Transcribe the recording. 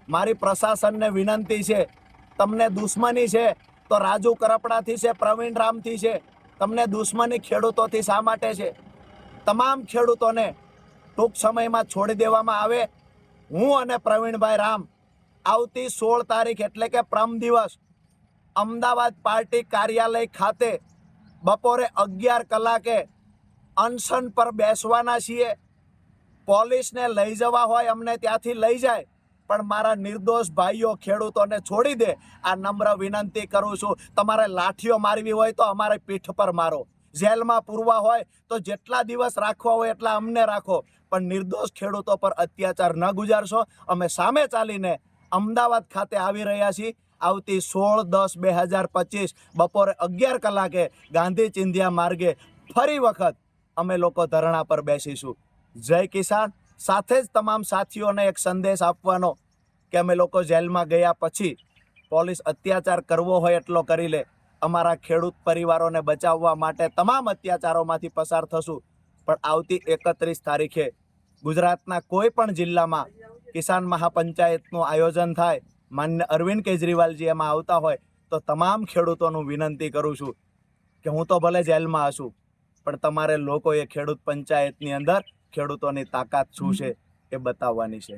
મારી પ્રશાસનને વિનંતી છે, તમને દુશ્મની છે તો રાજુ કરપડાથી છે, પ્રવીણ રામથી છે. તમને દુશ્મની ખેડૂતોથી શા માટે છે? તમામ ખેડૂતોને ટૂંક સમયમાં છોડી દેવામાં આવે. હું અને પ્રવીણભાઈ રામ આવતી 16 તારીખ એટલે કે પરમ દિવસ અમદાવાદ પાર્ટી કાર્યાલય ખાતે બપોરે 11 કલાકે અનશન પર બેસવાના છીએ. પોલીસને લઈ જવા હોય અમને ત્યાંથી લઈ જાય, પણ મારા નિર્દોષ ભાઈઓ ખેડૂતોને છોડી દે. આ નમ્ર વિનંતી કરું છું. તમારે લાઠીઓ મારવી હોય તો અમારે પીઠ પર મારો, જેલમાં પૂરવા હોય તો જેટલા દિવસ રાખવા હોય એટલા અમને રાખો, પણ નિર્દોષ ખેડૂતો પર અત્યાચાર ન ગુજારશો. અમે સામે ચાલીને અમદાવાદ ખાતે આવી રહ્યા છીએ. આવતી 16/10/2025 બપોરે 11 કલાકે ગાંધી ચિંધ્યા માર્ગે ફરી વખત અમે લોકો ધરણા પર બેસીશું. જય કિસાન. સાથે જ તમામ સાથીઓને એક સંદેશ આપવાનો કે અમે લોકો જેલમાં ગયા પછી પોલીસ અત્યાચાર કરવો હોય એટલો કરી લે. અમારા ખેડૂત પરિવારોને બચાવવા માટે તમામ અત્યાચારોમાંથી પસાર થશું. પણ આવતી 31 તારીખે ગુજરાતના કોઈ પણ જિલ્લામાં કિસાન મહાપંચાયતનું આયોજન થાય, માન્ય અરવિંદ કેજરીવાલજી એમાં આવતા હોય તો તમામ ખેડૂતોનું વિનંતી કરું છું કે હું તો ભલે જેલમાં હશું, પણ તમારે લોકોએ ખેડૂત પંચાયતની અંદર ખેડૂતોની તાકાત શું છે એ બતાવવાની છે.